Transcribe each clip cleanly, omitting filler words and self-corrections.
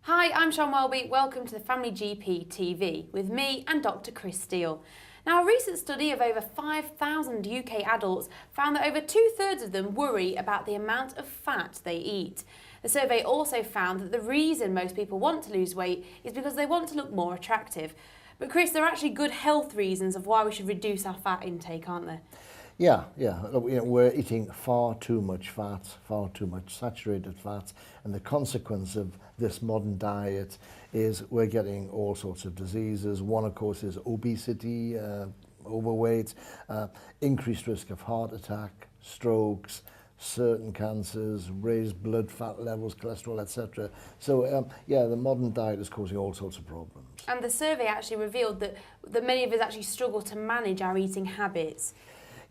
Hi, I'm Sian Welby. Welcome to the Family GP TV with me and Dr. Chris Steele. Now, a recent study of over 5,000 UK adults found that over 2/3 of them worry about the amount of fat they eat. The survey also found that the reason most people want to lose weight is because they want to look more attractive. But Chris, there are actually good health reasons of why we should reduce our fat intake, aren't there? Yeah. We're eating far too much fat, far too much saturated fat, and the consequence of this modern diet is we're getting all sorts of diseases. One, of course, is obesity, overweight, increased risk of heart attack, strokes, certain cancers, raised blood fat levels, cholesterol, etc. So, the modern diet is causing all sorts of problems. And the survey actually revealed that many of us actually struggle to manage our eating habits.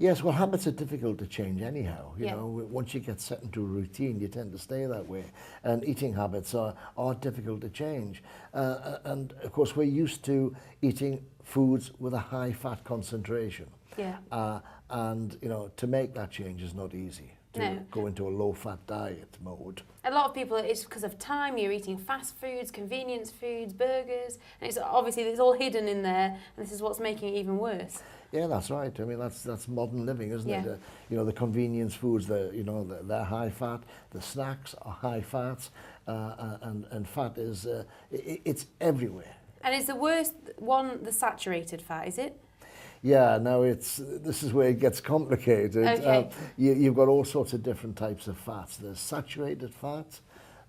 Yes, well, habits are difficult to change anyhow. You Yeah. know, once you get set into a routine, you tend to stay that way. And eating habits are difficult to change. And of course, we're used to eating foods with a high fat concentration. Yeah. And, you know, to make that change is not easy. To go into a low-fat diet mode. A lot of people, it's because of time, you're eating fast foods, convenience foods, burgers, and it's obviously it's all hidden in there, and this is what's making it even worse. Yeah, that's right. I mean, that's modern living, isn't Yeah. it? You know, the convenience foods, they're high fat. The snacks are high fat, and fat is it's everywhere. And it's the worst one, the saturated fat, is it? Yeah, now this is where it gets complicated. Okay. You've got all sorts of different types of fats. There's saturated fats,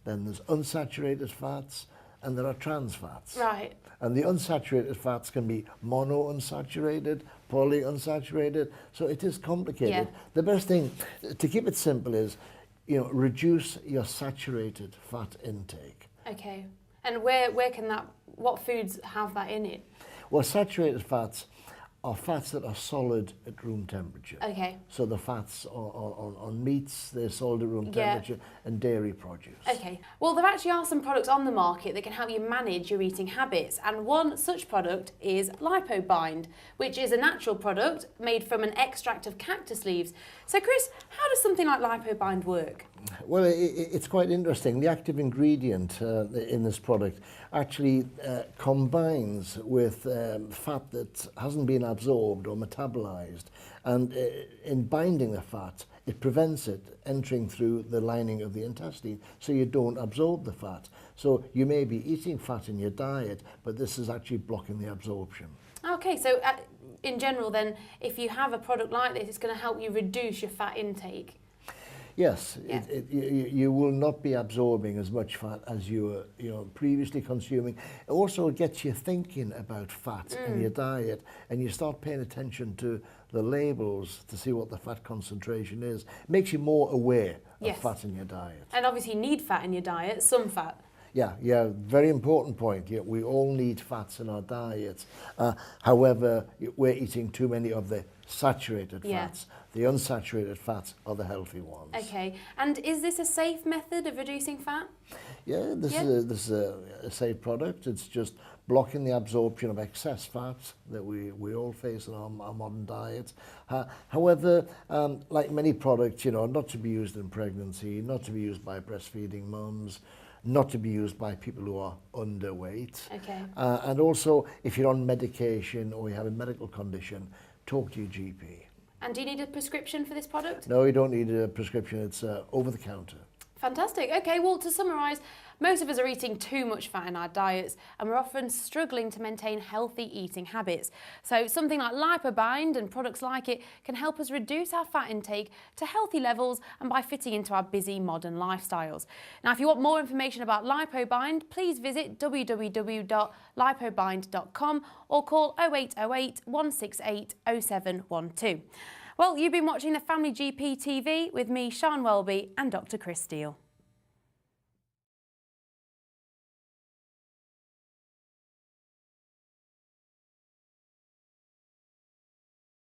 then there's unsaturated fats, and there are trans fats. Right. And the unsaturated fats can be monounsaturated, polyunsaturated, so it is complicated. Yeah. The best thing to keep it simple is, reduce your saturated fat intake. Okay. And where can what foods have that in it? Well, saturated fats are fats that are solid at room temperature. Okay. So the fats on meats, they're solid at room temperature, and dairy produce. Okay. Well, there actually are some products on the market that can help you manage your eating habits, and one such product is LIPObind, which is a natural product made from an extract of cactus leaves. So Chris, how does something like LIPObind work? Well, it's quite interesting. The active ingredient in this product actually combines with fat that hasn't been absorbed or metabolized, and in binding the fat, it prevents it entering through the lining of the intestine, so you don't absorb the fat. So you may be eating fat in your diet, but this is actually blocking the absorption. Okay, so in general then, if you have a product like this, it's going to help you reduce your fat intake. Yes, Yeah. you will not be absorbing as much fat as you were previously consuming. It also gets you thinking about fat in your diet, and you start paying attention to the labels to see what the fat concentration is. It makes you more aware of fat in your diet. And obviously you need fat in your diet, some fat. Yeah, very important point. Yeah, we all need fats in our diets. However, we're eating too many of the saturated fats. The unsaturated fats are the healthy ones. Okay, and is this a safe method of reducing fat? Yeah, this is a safe product. It's just blocking the absorption of excess fat that we all face in our modern diet. However, like many products, not to be used in pregnancy, not to be used by breastfeeding mums, not to be used by people who are underweight. Okay. And also, if you're on medication or you have a medical condition, talk to your GP. And do you need a prescription for this product? No, you don't need a prescription. It's over the counter. Fantastic. Okay, well, to summarise, most of us are eating too much fat in our diets, and we're often struggling to maintain healthy eating habits. So something like LIPObind and products like it can help us reduce our fat intake to healthy levels, and by fitting into our busy modern lifestyles. Now, if you want more information about LIPObind, please visit www.lipobind.com or call 0808 168 0712. Well, you've been watching the Family GP TV with me, Sian Welby, and Dr. Chris Steele.